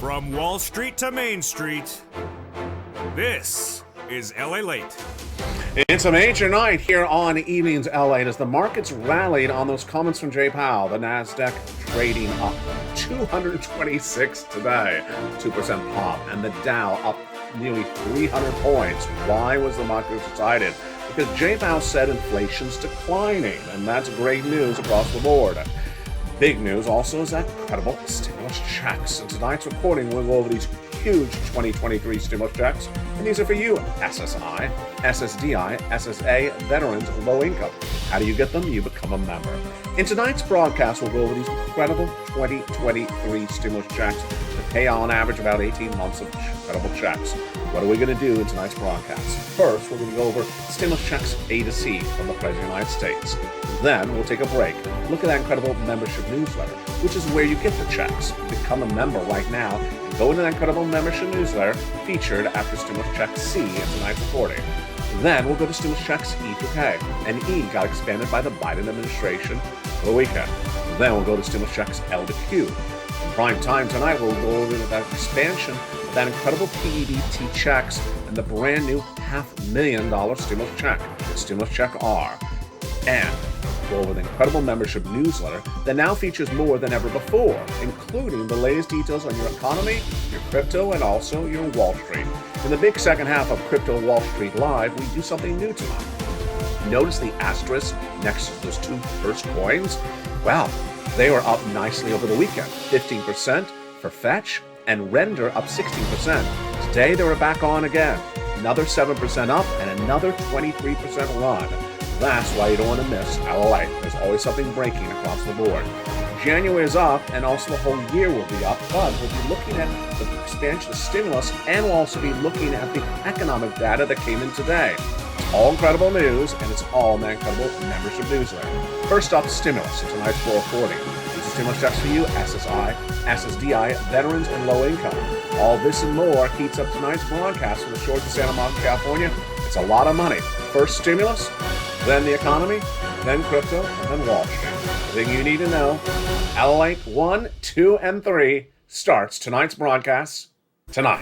From Wall Street to Main Street, this is LALATE. It's a major night here on Evenings LA as the markets rallied on those comments from Jay Powell. The NASDAQ trading up 226 today, 2% pop, and the Dow up nearly 300 points. Why was the market excited? Because Jay Powell said inflation's declining, and that's great news across the board. Big news also is that credible stimulus checks. In tonight's recording, we'll go over these huge 2023 stimulus checks, and these are for you, SSI, SSDI, SSA, veterans, low income. How do you get them? You become a member. In tonight's broadcast, we'll go over these incredible 2023 stimulus checks that pay on average about 18 months of credible checks. What are we going to do in tonight's broadcast? First, we're going to go over stimulus checks A to C from the President of the United States. Then we'll take a break, look at that incredible membership newsletter, which is where you get the checks. Become a member right now and go into that incredible membership newsletter featured after stimulus check C in tonight's recording. Then we'll go to stimulus checks E through K, and E got expanded by the Biden administration for the weekend. Then we'll go to stimulus checks L to Q. In prime time tonight, we'll go over that expansion of that incredible PEBT checks and the brand new $500,000 stimulus check, the stimulus check R. And go over the incredible membership newsletter that now features more than ever before, including the latest details on your economy, your crypto, and also your Wall Street. In the big second half of Crypto Wall Street Live, we do something new tonight. Notice the asterisk next to those two first coins? Well, they were up nicely over the weekend, 15% for fetch, and render up 16%. Today they were back on again, another 7% up and another 23% run. That's why you don't want to miss LALATE. There's always something breaking across the board. January is up, and also the whole year will be up, but we'll be looking at the expansion of stimulus, and we'll also be looking at the economic data that came in today. It's all incredible news, and it's all in that incredible membership newsletter. First up, stimulus in tonight's full reporting. These are stimulus checks for you, SSI, SSDI, veterans, and low income. All this and more heats up tonight's broadcast from the shores of Santa Monica, California. It's a lot of money. First stimulus, then the economy, then crypto, and then Wall Street. Everything you need to know. LALATE 1, 2, and 3 starts tonight's broadcast tonight.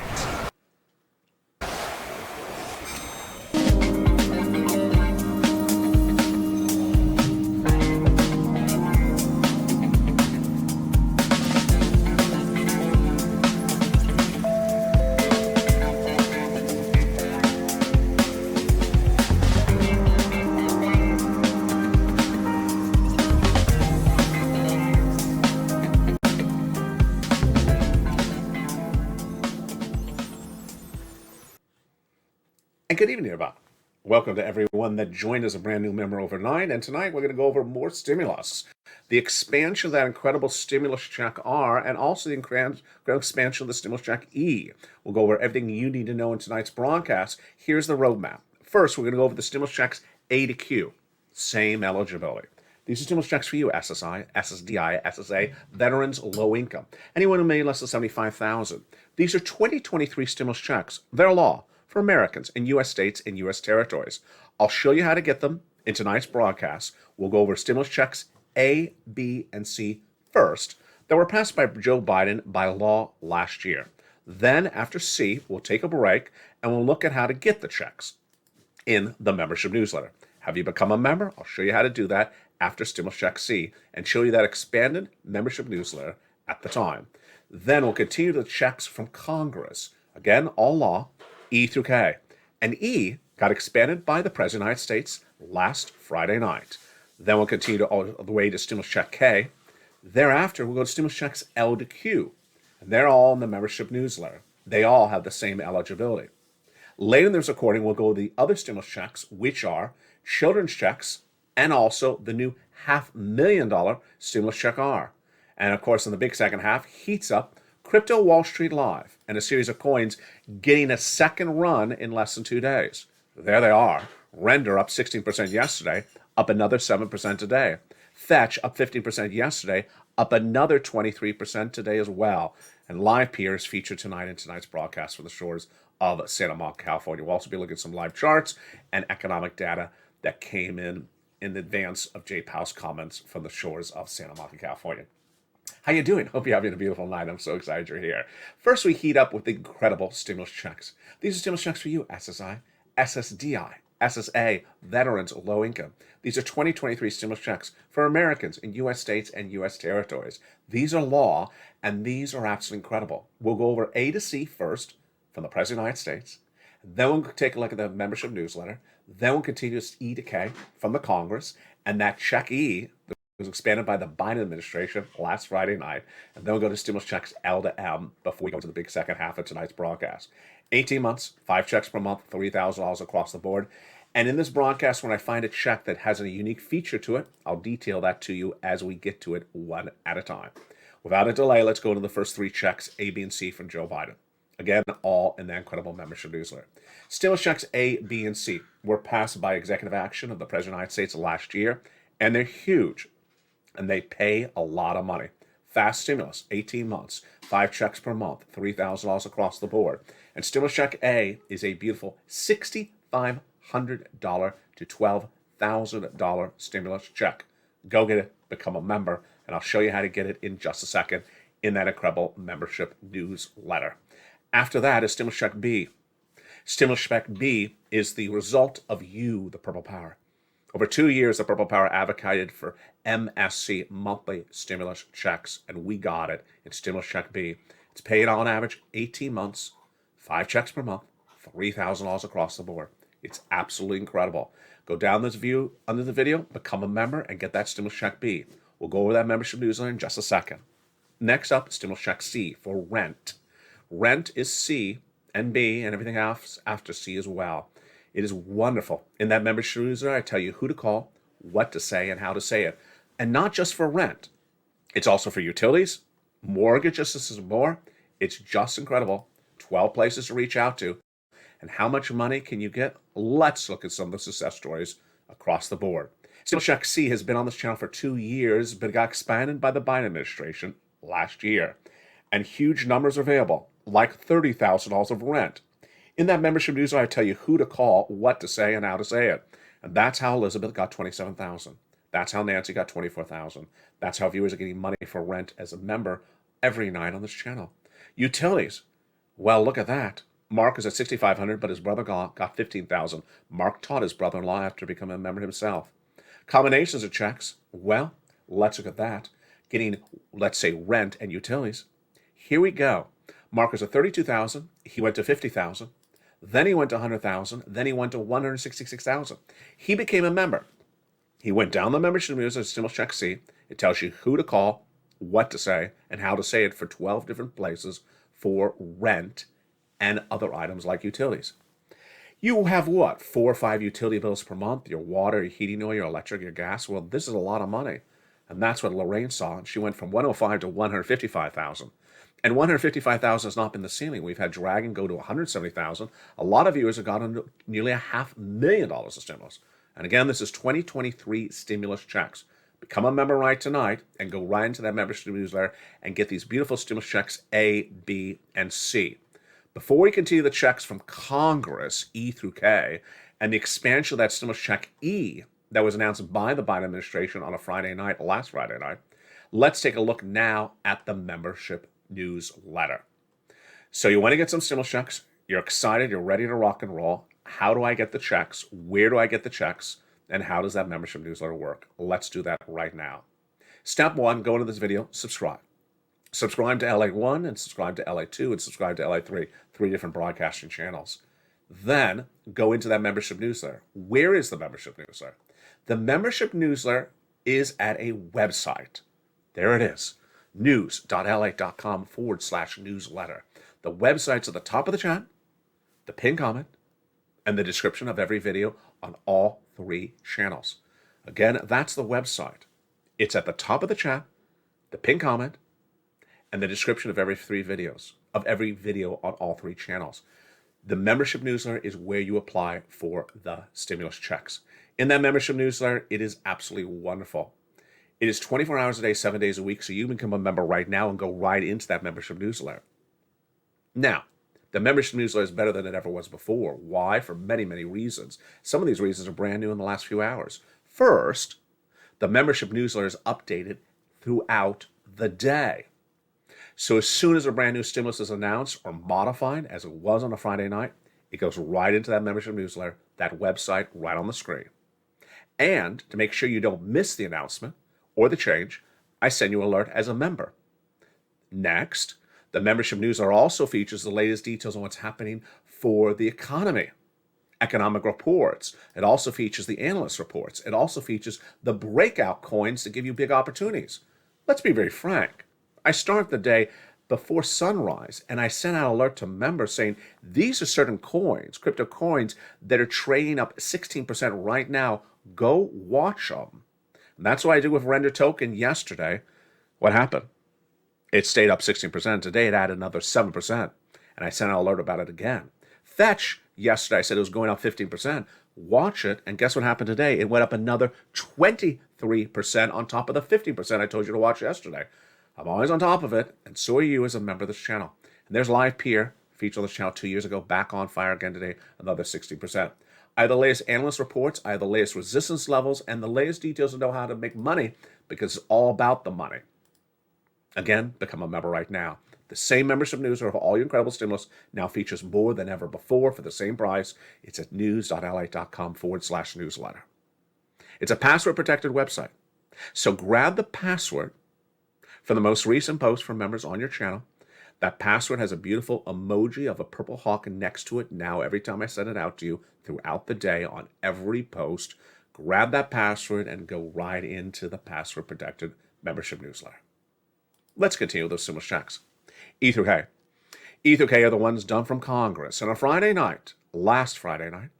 Good evening, everybody. Welcome to everyone that joined as a brand new member overnight. And tonight we're going to go over more stimulus, the expansion of that incredible stimulus check R, and also the incredible expansion of the stimulus check E. We'll go over everything you need to know in tonight's broadcast. Here's the roadmap. First, we're going to go over the stimulus checks A to Q, same eligibility. These are stimulus checks for you, SSI, SSDI, SSA, veterans, low income, anyone who made less than $75,000. These are 2023 stimulus checks. They're law for Americans in U.S. states and U.S. territories. I'll show you how to get them in tonight's broadcast. We'll go over stimulus checks A, B, and C first that were passed by Joe Biden by law last year. Then, after C, we'll take a break and we'll look at how to get the checks in the membership newsletter. Have you become a member? I'll show you how to do that after stimulus check C and show you that expanded membership newsletter at the time. Then we'll continue the checks from Congress. Again, all law, E through K. And E got expanded by the President of the United States last Friday night. Then we'll continue all the way to stimulus check K. Thereafter, we'll go to stimulus checks L to Q. And they're all in the membership newsletter. They all have the same eligibility. Later in this recording, we'll go to the other stimulus checks, which are children's checks and also the new $500,000 stimulus check R. And of course, in the big second half, heats up Crypto Wall Street Live and a series of coins getting a second run in less than 2 days. There they are. Render up 16% yesterday, up another 7% today. Fetch up 15% yesterday, up another 23% today as well. And live peers featured tonight in tonight's broadcast from the shores of Santa Monica, California. We'll also be looking at some live charts and economic data that came in advance of Jay Powell's comments from the shores of Santa Monica, California. How you doing? Hope you're having a beautiful night. I'm so excited you're here. First, we heat up with the incredible stimulus checks. These are stimulus checks for you, SSI, SSDI, SSA, veterans, low income. These are 2023 stimulus checks for Americans in U.S. states and U.S. territories. These are law, and these are absolutely incredible. We'll go over A to C first from the President of the United States. Then we'll take a look at the membership newsletter. Then we'll continue to E to K from the Congress, and that check E was expanded by the Biden administration last Friday night. And then we'll go to stimulus checks L to M before we go to the big second half of tonight's broadcast. 18 months, 5 checks per month, $3,000 across the board. And in this broadcast, when I find a check that has a unique feature to it, I'll detail that to you as we get to it one at a time. Without a delay, let's go to the first 3 checks, A, B, and C from Joe Biden. Again, all in the incredible membership newsletter. Stimulus checks A, B, and C were passed by executive action of the President of the United States last year, and they're huge. And they pay a lot of money. Fast stimulus, 18 months, 5 checks per month, $3,000 across the board. And stimulus check A is a beautiful $6,500 to $12,000 stimulus check. Go get it, become a member, and I'll show you how to get it in just a second in that incredible membership newsletter. After that is stimulus check B. Stimulus check B is the result of you, the Purple Power. Over 2 years, the Purple Power advocated for MSC, monthly stimulus checks, and we got it in stimulus check B. It's paid on average 18 months, 5 checks per month, $3,000 across the board. It's absolutely incredible. Go down this view under the video, become a member, and get that stimulus check B. We'll go over that membership newsletter in just a second. Next up, stimulus check C for rent. Rent is C and B, and everything else after C as well. It is wonderful. In that membership newsletter, I tell you who to call, what to say, and how to say it. And not just for rent. It's also for utilities, mortgages, this is more. It's just incredible. 12 places to reach out to. And how much money can you get? Let's look at some of the success stories across the board. Stimulus check C has been on this channel for 2 years, but it got expanded by the Biden administration last year. And huge numbers are available, like $30,000 of rent. In that membership newsletter, I tell you who to call, what to say, and how to say it. And that's how Elizabeth got $27,000. That's how Nancy got $24,000. That's how viewers are getting money for rent as a member every night on this channel. Utilities. Well, look at that. Mark is at $6,500, but his brother got $15,000. Mark taught his brother-in-law after becoming a member himself. Combinations of checks. Well, let's look at that. Getting, let's say, rent and utilities. Here we go. Mark was at $32,000. He went to $50,000. Then he went to $100,000. Then he went to $166,000. He became a member. He went down the membership newsletter, stimulus check C. It tells you who to call, what to say, and how to say it for 12 different places for rent and other items like utilities. You have what? 4 or 5 utility bills per month, your water, your heating oil, your electric, your gas. Well, this is a lot of money. And that's what Lorraine saw. She went from $105,000 to $155,000. And $155,000 has not been the ceiling. We've had Dragon go to $170,000. A lot of viewers have gotten nearly $500,000 of stimulus. And again, this is 2023 stimulus checks. Become a member right tonight and go right into that membership newsletter and get these beautiful stimulus checks A, B, and C. Before we continue the checks from Congress, E through K, and the expansion of that stimulus check E that was announced by the Biden administration on a Friday night, last Friday night, let's take a look now at the membership newsletter. So you want to get some stimulus checks. You're excited. You're ready to rock and roll. How do I get the checks? Where do I get the checks? And how does that membership newsletter work? Let's do that right now. Step 1, go into this video, subscribe. Subscribe to LA1 and subscribe to LA2 and subscribe to LA3, 3 different broadcasting channels. Then go into that membership newsletter. Where is the membership newsletter? The membership newsletter is at a website. There it is. news.la.com/newsletter. The website's at the top of the chat, the pinned comment, and the description of every video on all 3 channels. Again, that's the website. It's at the top of the chat, the pinned comment, and the description of every 3 videos, of every video on all 3 channels. The membership newsletter is where you apply for the stimulus checks. In that membership newsletter, it is absolutely wonderful. It is 24 hours a day, 7 days a week, so you can become a member right now and go right into that membership newsletter. Now, the membership newsletter is better than it ever was before. Why? For many, many reasons. Some of these reasons are brand new in the last few hours. First, the membership newsletter is updated throughout the day. So as soon as a brand new stimulus is announced or modified, as it was on a Friday night, it goes right into that membership newsletter, that website right on the screen. And to make sure you don't miss the announcement or the change, I send you an alert as a member. Next, the membership newsletter also features the latest details on what's happening for the economy, economic reports. It also features the analyst reports. It also features the breakout coins that give you big opportunities. Let's be very frank. I start the day before sunrise and I send out an alert to members saying these are certain coins, crypto coins, that are trading up 16% right now. Go watch them. And that's what I did with Render Token yesterday. What happened? It stayed up 16%. Today it added another 7%. And I sent an alert about it again. Fetch, yesterday I said it was going up 15%. Watch it, and guess what happened today? It went up another 23% on top of the 15% I told you to watch yesterday. I'm always on top of it, and so are you as a member of this channel. And there's Live Peer, featured on this channel 2 years ago, back on fire again today, another 60%. I have the latest analyst reports, I have the latest resistance levels, and the latest details to know how to make money, because it's all about the money. Again, become a member right now. The same membership newsletter for all your incredible stimulus now features more than ever before for the same price. It's at news.lalate.com/newsletter. It's a password-protected website. So grab the password for the most recent post from members on your channel. That password has a beautiful emoji of a purple hawk next to it now every time I send it out to you throughout the day on every post. Grab that password and go right into the password-protected membership newsletter. Let's continue with those stimulus checks. E through K. E through K are the ones done from Congress. And on Friday night, last Friday night,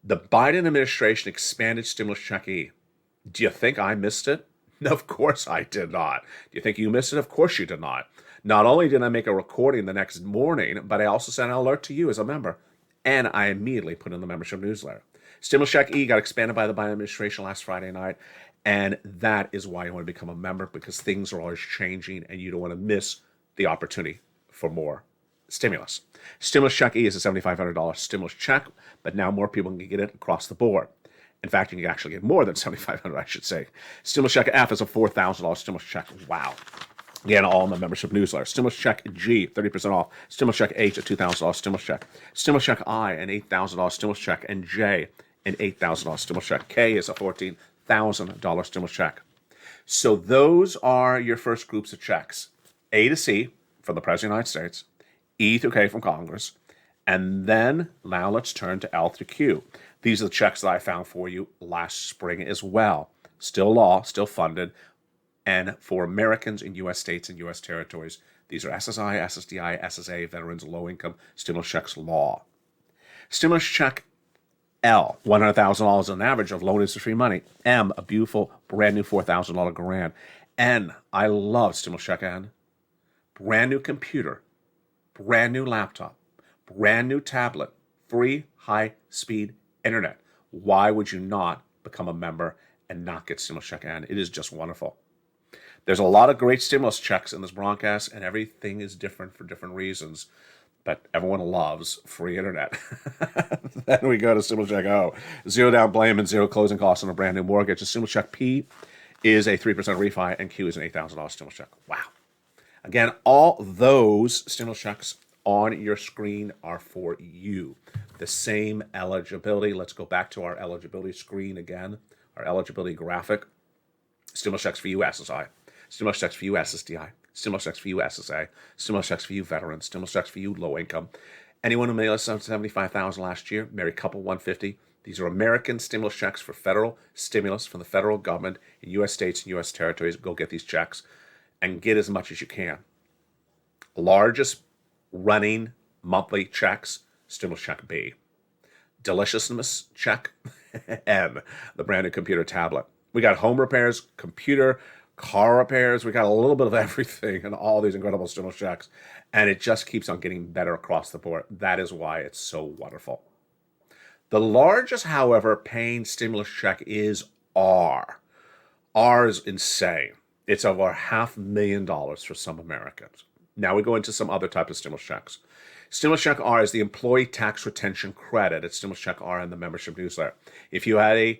the Biden administration expanded stimulus check E. Do you think I missed it? No, of course I did not. Do you think you missed it? Of course you did not. Not only did I make a recording the next morning, but I also sent an alert to you as a member. And I immediately put in the membership newsletter. Stimulus check E got expanded by the Biden administration last Friday night. And that is why you want to become a member, because things are always changing and you don't want to miss the opportunity for more stimulus. Stimulus check E is a $7,500 stimulus check, but now more people can get it across the board. In fact, you can actually get more than $7,500, I should say. Stimulus check F is a $4,000 stimulus check. Wow. Again, all in the membership newsletter. Stimulus check G, 30% off. Stimulus check H, a $2,000 stimulus check. Stimulus check I, an $8,000 stimulus check. And J, an $8,000 stimulus check. K is a $14,000 stimulus check. So those are your first groups of checks. A to C from the President of the United States, E through K from Congress, and then now let's turn to L through Q. These are the checks that I found for you last spring as well. Still law, still funded, and for Americans in U.S. states and U.S. territories. These are SSI, SSDI, SSA, Veterans, Low Income, Stimulus Checks Law. Stimulus Check L, $100,000 on average of loan interest-free money. M, a beautiful brand new $4,000 grant. N, I love Stimulus Check N. Brand new computer, brand new laptop, brand new tablet, free high-speed internet. Why would you not become a member and not get Stimulus Check N? It is just wonderful. There's a lot of great stimulus checks in this broadcast, and everything is different for different reasons. But everyone loves free internet. Then we go to Stimulus Check O. Zero down payment, zero closing costs on a brand new mortgage. A Stimulus Check P is a 3% refi, and Q is an $8,000 stimulus check. Wow. Again, all those stimulus checks on your screen are for you. The same eligibility. Let's go back to our eligibility screen again, our eligibility graphic. Stimulus checks for you, SSI. Stimulus checks for you, SSDI. Stimulus checks for you, SSA. Stimulus checks for you, veterans. Stimulus checks for you, low income. Anyone who made less than $75,000 last year, married couple 150. These are American stimulus checks for federal stimulus from the federal government in U.S. states and U.S. territories. Go get these checks and get as much as you can. Largest running monthly checks, Stimulus Check B. Deliciousness check, M, the brand new computer tablet. We got home repairs, computer, car repairs. We got a little bit of everything and all these incredible stimulus checks. And it just keeps on getting better across the board. That is why it's so wonderful. The largest, however, paying stimulus check is R. R is insane. It's over $500,000 for some Americans. Now we go into some other type of stimulus checks. Stimulus Check R is the employee tax retention credit. It's Stimulus Check R in the membership newsletter. If you had an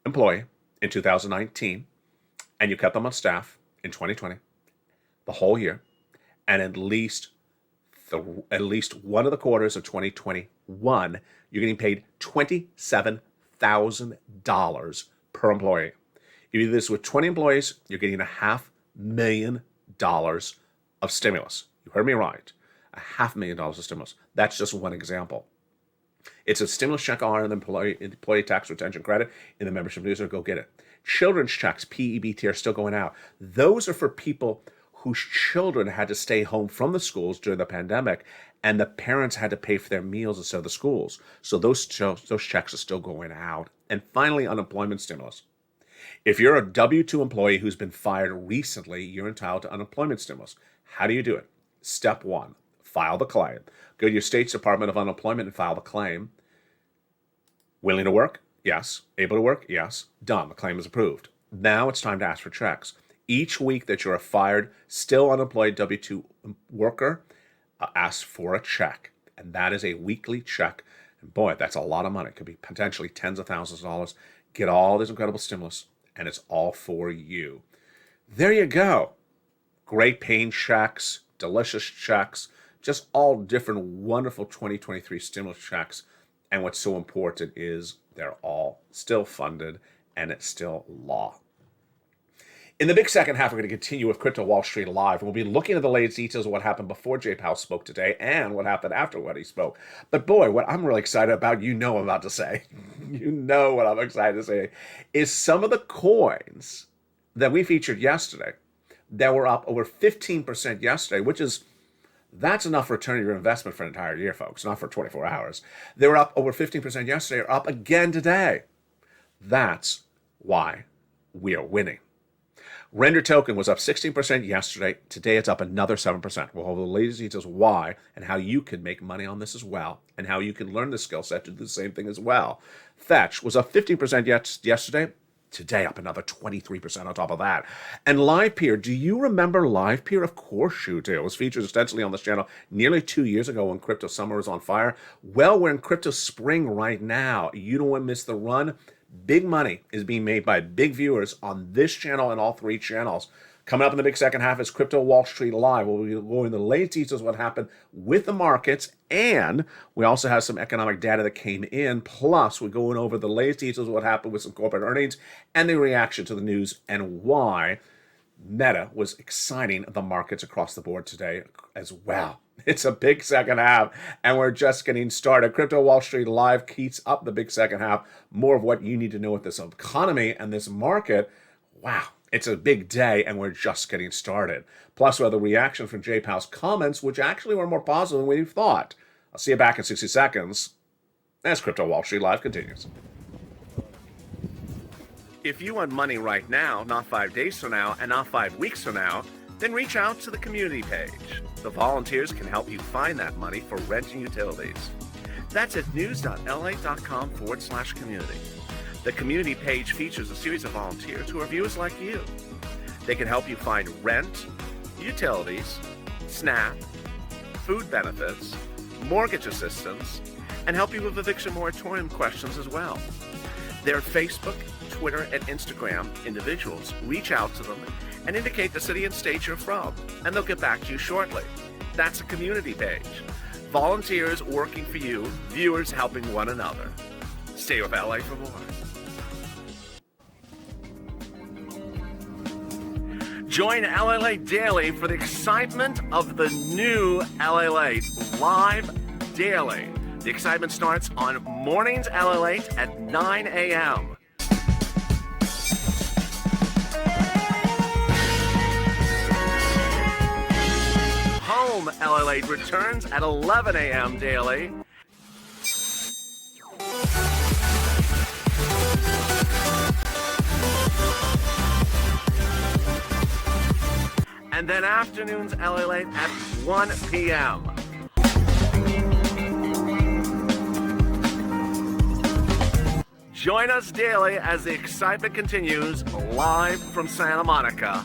employee in 2019 and you kept them on staff in 2020, the whole year, and at least one of the quarters of 2021, you're getting paid $27,000 per employee. If you do this with 20 employees, you're getting $500,000 of stimulus. You heard me right. $500,000 of stimulus. That's just one example. It's a stimulus check on the employee tax retention credit in the membership newsletter. Go get it. Children's checks, PEBT, are still going out. Those are for people whose children had to stay home from the schools during the pandemic, and the parents had to pay for their meals instead of the schools. So those checks are still going out. And finally, unemployment stimulus. If you're a W-2 employee who's been fired recently, you're entitled to unemployment stimulus. How do you do it? Step one, file the claim. Go to your state's Department of Unemployment and file the claim. Willing to work? Yes. Able to work? Yes. Done. The claim is approved. Now it's time to ask for checks. Each week that you're a fired, still unemployed W-2 worker, ask for a check. And that is a weekly check. And boy, that's a lot of money. It could be potentially tens of thousands of dollars. Get all this incredible stimulus, and it's all for you. There you go. Great paying checks, delicious checks, just all different wonderful 2023 stimulus checks. And what's so important is they're all still funded, and it's still law. In the big second half, we're going to continue with Crypto Wall Street Live. We'll be looking at the latest details of what happened before Jay Powell spoke today and what happened after what he spoke. But boy, what I'm really excited about, I'm about to say, what I'm excited to say, is some of the coins that we featured yesterday that were up over 15% yesterday, that's enough for returning your investment for an entire year, folks, not for 24 hours. They were up over 15% yesterday, are up again today. That's why we are winning. Render token was up 16% yesterday. Today it's up another 7%. We'll have the latest details why and how you can make money on this as well, and how you can learn the skill set to do the same thing as well. Fetch was up 15% yesterday. Today up another 23% on top of that. And LivePeer, do you remember LivePeer? Of course you do. It was featured extensively on this channel nearly 2 years ago when crypto summer was on fire. Well, we're in crypto spring right now. You don't want to miss the run. Big money is being made by big viewers on this channel and all three channels. Coming up in the big second half is Crypto Wall Street Live. We'll be going into the latest details of what happened with the markets, and we also have some economic data that came in. Plus, we're going over the latest details of what happened with some corporate earnings and the reaction to the news and why Meta was exciting the markets across the board today as well. It's a big second half, and we're just getting started. Crypto Wall Street Live keeps up the big second half. More of what you need to know with this economy and this market. Wow, it's a big day, and we're just getting started. Plus, we have the reaction from Jay Powell's comments, which actually were more positive than we thought. I'll see you back in 60 seconds as Crypto Wall Street Live continues. If you want money right now, not 5 days from now, and not 5 weeks from now, then reach out to the community page. The volunteers can help you find that money for rent and utilities. That's at news.lalate.com/community. The community page features a series of volunteers who are viewers like you. They can help you find rent, utilities, SNAP, food benefits, mortgage assistance, and help you with eviction moratorium questions as well. They're Facebook, Twitter, and Instagram individuals. Reach out to them and indicate the city and state you're from, and they'll get back to you shortly. That's a community page. Volunteers working for you, viewers helping one another. Stay with LA for more. Join LALATE Daily for the excitement of the new LALATE live daily. The excitement starts on mornings LALATE at 9 a.m. Home LALATE returns at 11 a.m. daily. And then afternoons LALATE at 1 p.m. Join us daily as the excitement continues live from Santa Monica.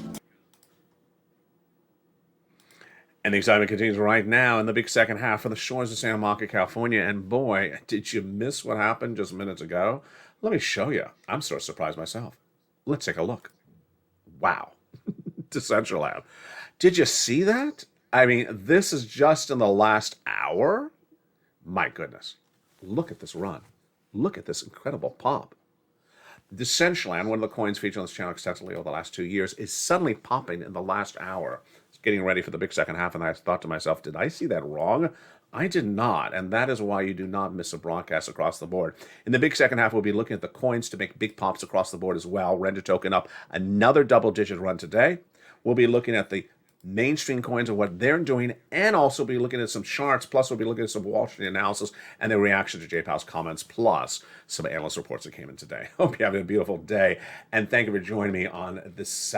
And the excitement continues right now in the big second half from the shores of Santa Monica, California. And boy, did you miss what happened just minutes ago? Let me show you. I'm sort of surprised myself. Let's take a look. Wow. Decentraland. Did you see that? I mean, this is just in the last hour. My goodness. Look at this run. Look at this incredible pop. Decentraland, one of the coins featured on this channel extensively over the last 2 years, is suddenly popping in the last hour. It's getting ready for the big second half, and I thought to myself, did I see that wrong? I did not, and that is why you do not miss a broadcast across the board. In the big second half, we'll be looking at the coins to make big pops across the board as well. Render token up another double-digit run today. We'll be looking at the mainstream coins and what they're doing, and also be looking at some charts, plus we'll be looking at some Wall Street analysis and the reaction to Jay Powell's comments, plus some analyst reports that came in today. Hope you're having a beautiful day, and thank you for joining me on this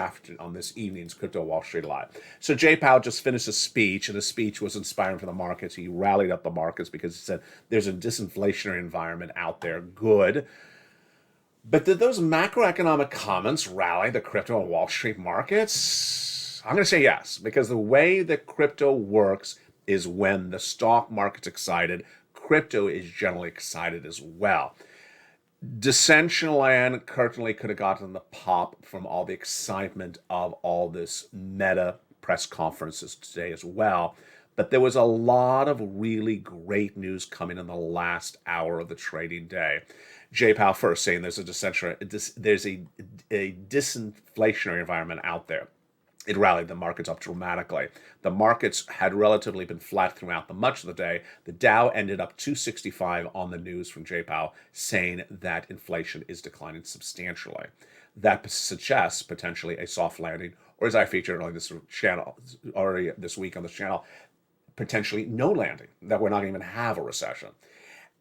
evening's Crypto Wall Street Live. So Jay Powell just finished a speech, and the speech was inspiring for the markets. He rallied up the markets because he said there's a disinflationary environment out there. Good. But did those macroeconomic comments rally the crypto and Wall Street markets? I'm going to say yes, because the way that crypto works is when the stock market's excited, crypto is generally excited as well. Decentraland certainly could have gotten the pop from all the excitement of all this meta press conferences today as well. But there was a lot of really great news coming in the last hour of the trading day. Jay Powell first saying there's a disinflationary environment out there. It rallied the markets up dramatically. The markets had relatively been flat throughout the much of the day. The Dow ended up 265 on the news from Jay Powell saying that inflation is declining substantially. That suggests potentially a soft landing, or as I featured on this channel already this week on this channel, potentially no landing, that we're not going to even have a recession.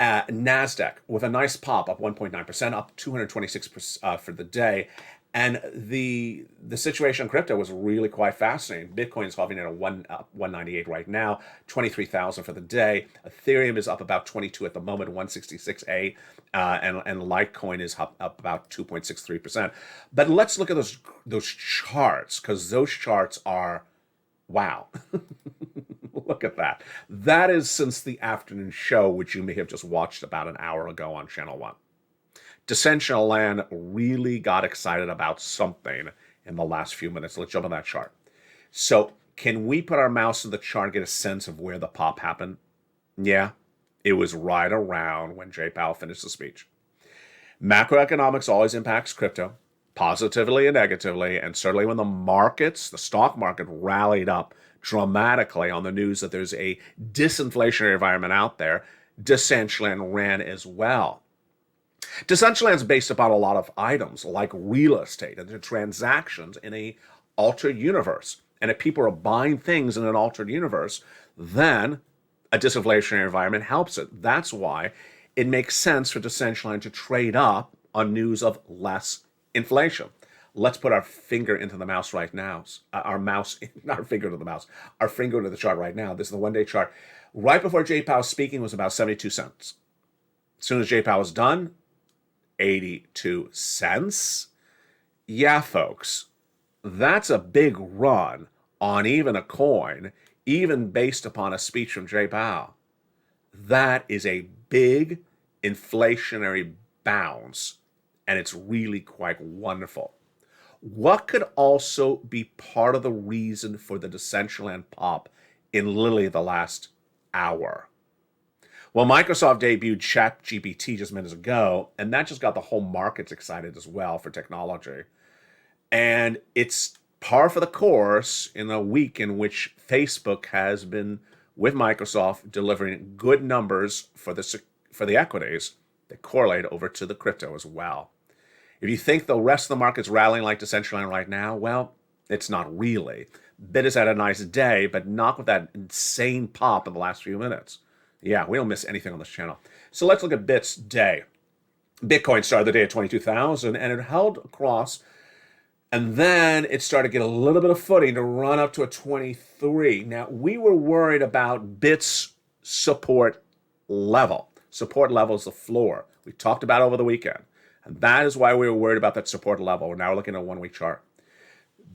NASDAQ with a nice pop up 1.9%, up 226 for the day. And the situation in crypto was really quite fascinating. Bitcoin is hovering at 198 right now, 23,000 for the day. Ethereum is up about 22 at the moment, 166.8, and Litecoin is up about 2.63%. But let's look at those charts, because those charts are wow. Look at that. That is since the afternoon show, which you may have just watched about an hour ago on Channel 1. Decentraland really got excited about something in the last few minutes. Let's jump on that chart. So can we put our mouse in the chart and get a sense of where the pop happened? Yeah, it was right around when Jay Powell finished the speech. Macroeconomics always impacts crypto, positively and negatively, and certainly when the markets, the stock market, rallied up dramatically on the news that there's a disinflationary environment out there, Decentraland ran as well. Decentraland is based upon a lot of items like real estate and the transactions in a altered universe. And if people are buying things in an altered universe, then a disinflationary environment helps it. That's why it makes sense for Decentraland to trade up on news of less inflation. Let's put our finger into the mouse right now. Not our finger to the mouse, our finger to the chart right now. This is the one-day chart. Right before Jay Powell speaking was about 72 cents. As soon as Jay Powell was done, 82 cents. Yeah, folks, that's a big run on even a coin, even based upon a speech from Jay Powell. That is a big inflationary bounce, and it's really quite wonderful. What could also be part of the reason for the Decentraland pop in literally the last hour? Well, Microsoft debuted ChatGPT just minutes ago, and that just got the whole markets excited as well for technology. And it's par for the course in a week in which Facebook has been, with Microsoft, delivering good numbers for the equities that correlate over to the crypto as well. If you think the rest of the market's rallying like Decentraland right now, well, it's not really. Bit has had a nice day, but not with that insane pop in the last few minutes. Yeah, we don't miss anything on this channel. So let's look at Bit's day. Bitcoin started the day at 22,000, and it held across, and then it started to get a little bit of footing to run up to a 23. Now, we were worried about Bit's support level. Support level is the floor. We talked about it over the weekend, and that is why we were worried about that support level. Now we're looking at a one-week chart.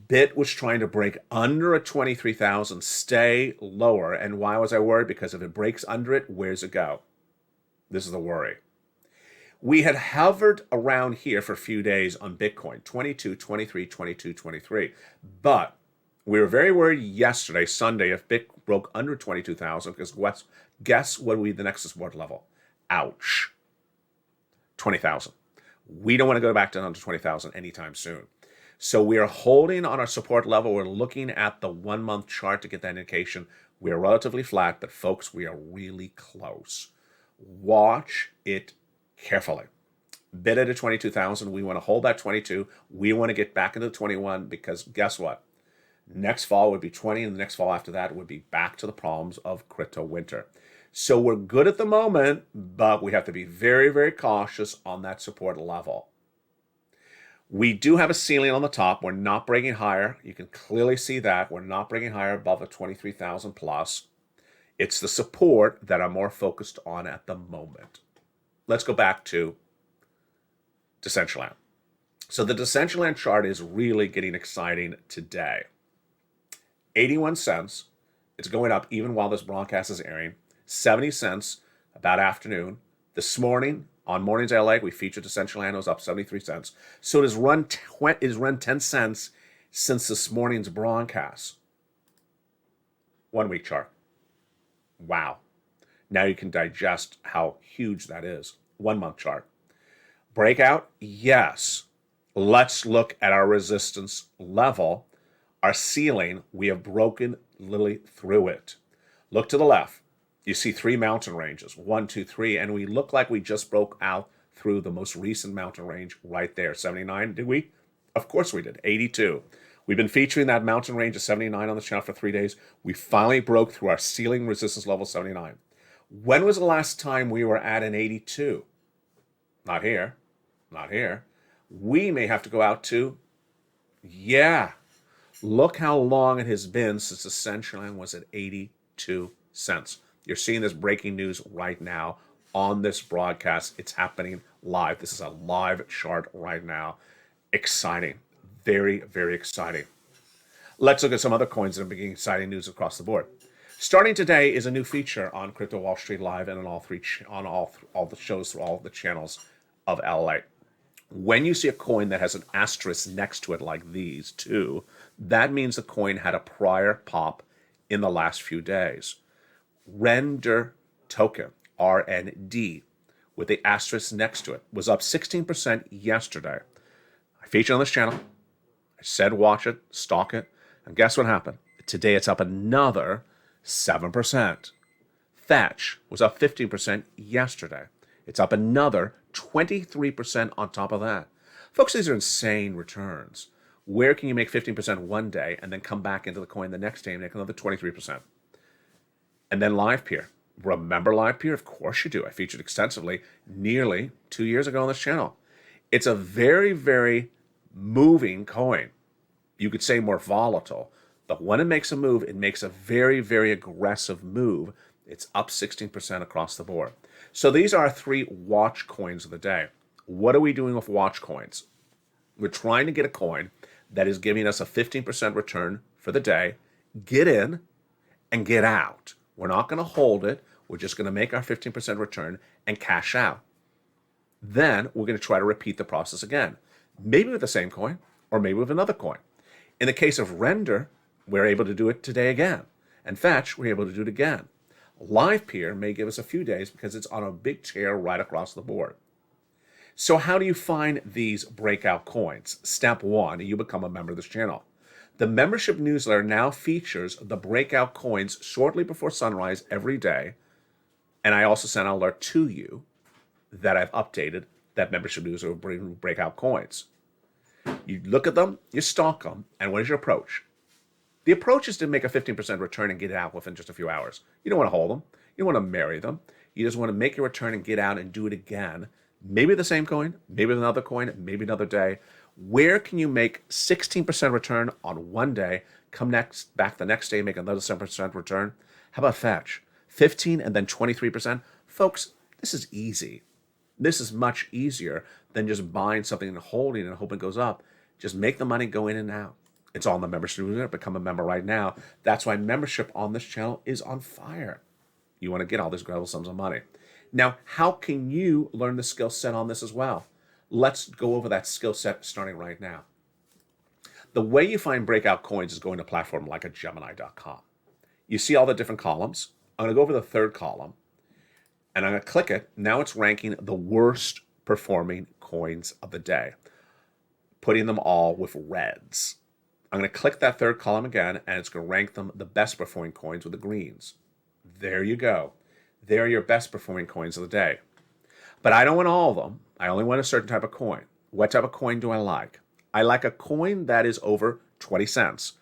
Bit was trying to break under a 23,000, stay lower. And why was I worried? Because if it breaks under it, where's it go? This is the worry. We had hovered around here for a few days on Bitcoin, 22, 23, 22, 23. But We were very worried yesterday, Sunday, if BIC broke under 22,000, because guess what would be the next support level? Ouch. 20,000. We don't want to go back to under 20,000 anytime soon. So we are holding on our support level. We're looking at the 1 month chart to get that indication. We are relatively flat, but folks, we are really close. Watch it carefully. Bid at 22,000. We want to hold that 22. We want to get back into the 21 because guess what? Next fall would be 20, and the next fall after that would be back to the problems of crypto winter. So we're good at the moment, but we have to be very, very cautious on that support level. We do have a ceiling on the top. We're not breaking higher. You can clearly see that. We're not breaking higher above the 23,000 plus. It's the support that I'm more focused on at the moment. Let's go back to Decentraland. So the Decentraland chart is really getting exciting today. 81 cents. It's going up even while this broadcast is airing. 70 cents about afternoon. This morning, on Mornings LA, we featured Decentraland. It was up 73 cents. So it has run 10 cents since this morning's broadcast. 1 week chart. Wow. Now you can digest how huge that is. 1 month chart. Breakout? Yes. Let's look at our resistance level. Our ceiling, we have broken literally through it. Look to the left. You see 3 mountain ranges, 1, 2, 3, and we look like we just broke out through the most recent mountain range right there. 79, did we? Of course we did. 82. We've been featuring that mountain range of 79 on the channel for 3 days. We finally broke through our ceiling resistance level 79. When was the last time we were at an 82? Not here. Not here. We may have to go out to, yeah. Look how long it has been since the Decentraland was at 82 cents. You're seeing this breaking news right now on this broadcast. It's happening live. This is a live chart right now. Exciting. Very, very exciting. Let's look at some other coins that are bringing exciting news across the board. Starting today is a new feature on Crypto Wall Street Live and on all the shows through all the channels of LA. When you see a coin that has an asterisk next to it like these two, that means the coin had a prior pop in the last few days. Render token, RND, with the asterisk next to it, was up 16% yesterday. I featured on this channel. I said watch it, stalk it, and guess what happened? Today it's up another 7%. Fetch was up 15% yesterday. It's up another 23% on top of that. Folks, these are insane returns. Where can you make 15% one day and then come back into the coin the next day and make another 23%? And then LivePeer. Remember LivePeer? Of course you do. I featured extensively nearly 2 years ago on this channel. It's a very, very moving coin. You could say more volatile. But when it makes a move, it makes a very, very aggressive move. It's up 16% across the board. So these are our 3 watch coins of the day. What are we doing with watch coins? We're trying to get a coin that is giving us a 15% return for the day. Get in and get out. We're not going to hold it. We're just going to make our 15% return and cash out. Then we're going to try to repeat the process again. Maybe with the same coin or maybe with another coin. In the case of Render, we're able to do it today again. And Fetch, we're able to do it again. LivePeer may give us a few days because it's on a big tear right across the board. So how do you find these breakout coins? Step 1, you become a member of this channel. The membership newsletter now features the breakout coins shortly before sunrise every day. And I also send an alert to you that I've updated that membership newsletter will breakout coins. You look at them, you stalk them, and what is your approach? The approach is to make a 15% return and get out within just a few hours. You don't want to hold them. You don't want to marry them. You just want to make your return and get out and do it again. Maybe the same coin, maybe another coin, maybe another day. Where can you make 16% return on one day, come back the next day, make another 7% return? How about Fetch? 15 and then 23%? Folks, this is easy. This is much easier than just buying something and holding and hoping it goes up. Just make the money go in and out. It's all in the membership newsletter. Become a member right now. That's why membership on this channel is on fire. You want to get all these incredible sums of money. Now, how can you learn the skill set on this as well? Let's go over that skill set starting right now. The way you find breakout coins is going to a platform like a Gemini.com. You see all the different columns. I'm going to go over the third column, and I'm going to click it. Now it's ranking the worst performing coins of the day, putting them all with reds. I'm going to click that third column again, and it's going to rank them the best performing coins with the greens. There you go. They're your best performing coins of the day. But I don't want all of them. I only want a certain type of coin. What type of coin do I like? I like a coin that is over 20 cents.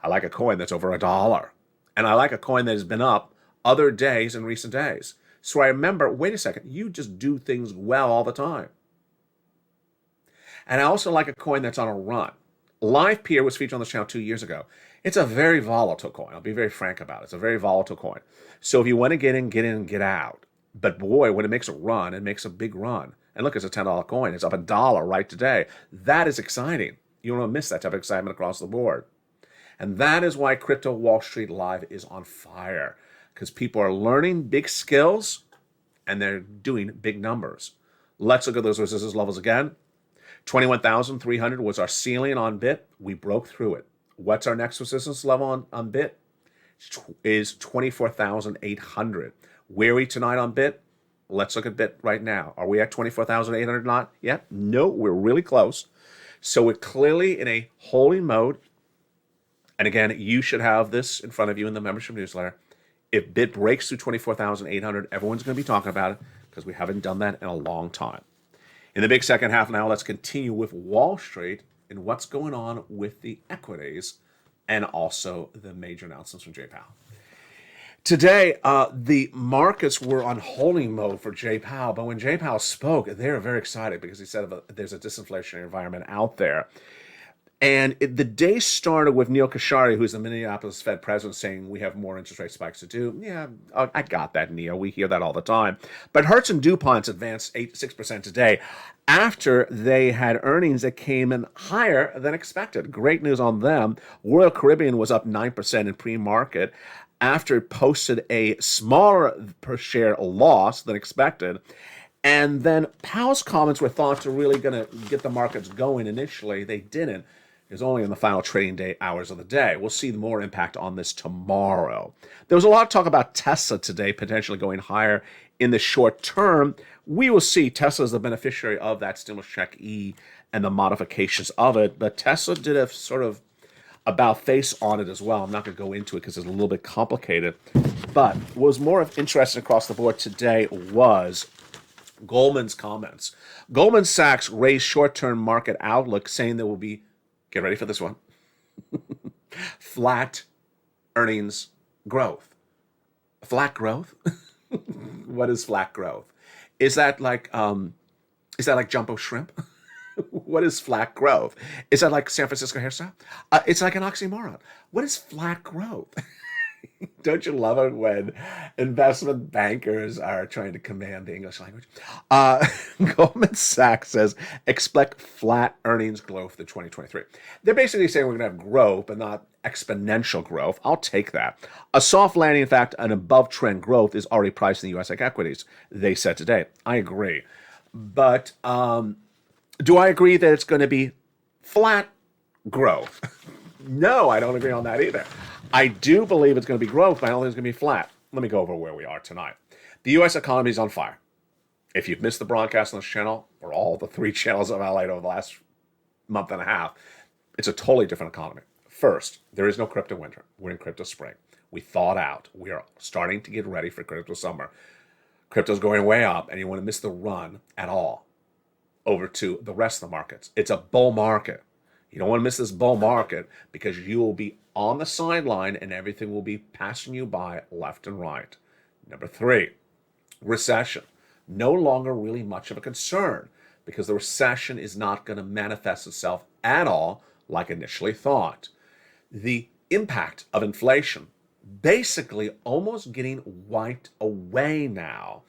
I like a coin that's over $1. And I like a coin that has been up other days in recent days. So I remember, wait a second, you just do things well all the time. And I also like a coin that's on a run. Live Peer was featured on the channel 2 years ago. It's a very volatile coin. I'll be very frank about it. It's a very volatile coin. So if you want to get in, get out. But boy, when it makes a run, it makes a big run. And look, it's a $10 coin. It's up $1 right today. That is exciting. You don't want to miss that type of excitement across the board. And that is why Crypto Wall Street Live is on fire. Because people are learning big skills and they're doing big numbers. Let's look at those resistance levels again. 21,300 was our ceiling on BIT. We broke through it. What's our next resistance level on BIT? Is 24,800. Where are we tonight on BIT? Let's look at BIT right now. Are we at 24,800 not yet? No, we're really close. So we're clearly in a holding mode. And again, you should have this in front of you in the membership newsletter. If BIT breaks through 24,800, everyone's going to be talking about it because we haven't done that in a long time. In the big second half now, let's continue with Wall Street and what's going on with the equities and also the major announcements from Jay Powell. Today, the markets were on holding mode for Jay Powell, but when Jay Powell spoke, they were very excited because he said there's a disinflationary environment out there. And the day started with Neil Kashari, who's the Minneapolis Fed president, saying we have more interest rate spikes to do. Yeah, I got that, Neil. We hear that all the time. But Hertz and DuPont's advanced 6% today after they had earnings that came in higher than expected. Great news on them. Royal Caribbean was up 9% in pre-market after it posted a smaller per share loss than expected. And then Powell's comments were thought to really going to get the markets going initially. They didn't. It was only in the final trading day hours of the day. We'll see more impact on this tomorrow. There was a lot of talk about Tesla today potentially going higher in the short term. We will see. Tesla is the beneficiary of that stimulus check E and the modifications of it. But Tesla did a sort of about face on it as well. I'm not going to go into it because it's a little bit complicated. But what was more of interest across the board today was Goldman's comments. Goldman Sachs raised short-term market outlook, saying there will be, get ready for this one, flat earnings growth. Flat growth? What is flat growth? Is that like jumbo shrimp? What is flat growth? Is that like San Francisco hairstyle? It's like an oxymoron. What is flat growth? Don't you love it when investment bankers are trying to command the English language? Goldman Sachs says, expect flat earnings growth in 2023. They're basically saying we're going to have growth, but not exponential growth. I'll take that. A soft landing, in fact, an above-trend growth is already priced in the U.S. equities, they said today. I agree. But do I agree that it's going to be flat growth? No, I don't agree on that either. I do believe it's going to be growth, but I don't think it's going to be flat. Let me go over where we are tonight. The U.S. economy is on fire. If you've missed the broadcast on this channel, or all the 3 channels I've highlighted over the last month and a half, it's a totally different economy. First, there is no crypto winter. We're in crypto spring. We thawed out. We are starting to get ready for crypto summer. Crypto's going way up, and you want to miss the run at all over to the rest of the markets. It's a bull market. You don't want to miss this bull market because you will be on the sideline and everything will be passing you by left and right. Number 3, recession. No longer really much of a concern because the recession is not going to manifest itself at all like initially thought. The impact of inflation basically almost getting wiped away now.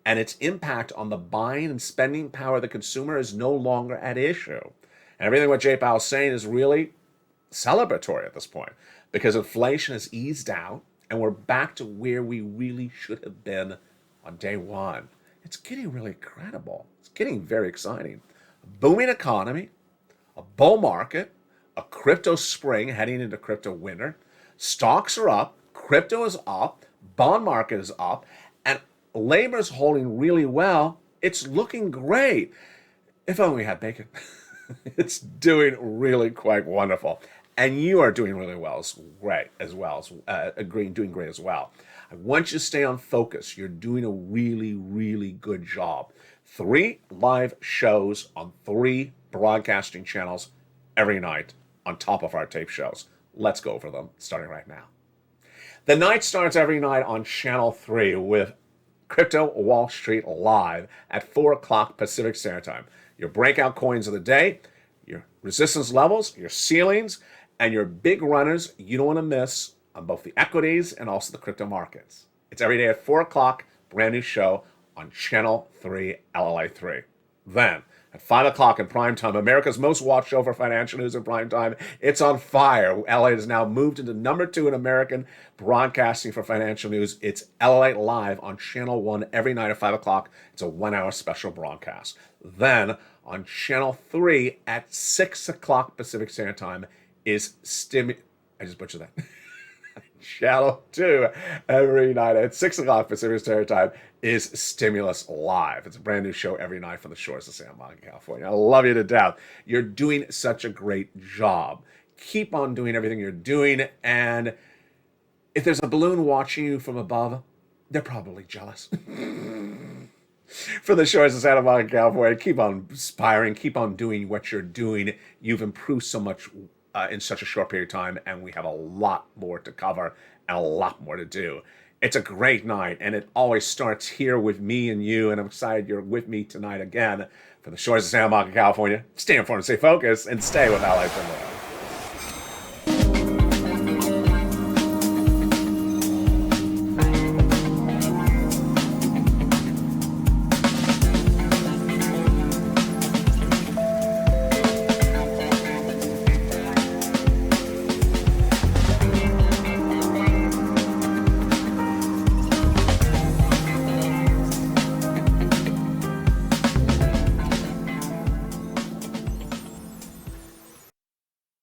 And its impact on the buying and spending power of the consumer is no longer at issue. And everything what Jay Powell is saying is really celebratory at this point because inflation has eased out and we're back to where we really should have been on day one. It's getting really incredible. It's getting very exciting. A booming economy, a bull market, a crypto spring heading into crypto winter. Stocks are up, crypto is up, bond market is up, and labor is holding really well. It's looking great. If only we had bacon. It's doing really quite wonderful. And you are doing really well doing great as well. I want you to stay on focus. You're doing a really, really good job. 3 live shows on 3 broadcasting channels every night on top of our tape shows. Let's go over them starting right now. The night starts every night on Channel 3 with Crypto Wall Street Live at 4 o'clock Pacific Standard Time. Your breakout coins of the day, your resistance levels, your ceilings, and your big runners you don't want to miss on both the equities and also the crypto markets. It's every day at 4 o'clock, brand new show on Channel 3, LALATE. Then, at 5 o'clock in prime time, America's most watched show for financial news in prime time, it's on fire. LA has now moved into number 2 in American broadcasting for financial news. It's LALATE Live on Channel 1 every night at 5 o'clock. It's a 1-hour special broadcast. Then, on Channel 3 at 6 o'clock Pacific Standard Time is I just butchered that. Channel 2 every night at 6 o'clock Pacific Standard Time is Stimulus Live. It's a brand new show every night from the shores of Santa Monica, California. I love you to death. You're doing such a great job. Keep on doing everything you're doing. And if there's a balloon watching you from above, they're probably jealous. From the shores of Santa Monica, California, keep on aspiring. Keep on doing what you're doing. You've improved so much in such a short period of time, and we have a lot more to cover and a lot more to do. It's a great night, and it always starts here with me and you, and I'm excited you're with me tonight again from the shores of Santa Monica, California. Stay informed, stay focused, and stay with Allied Finland.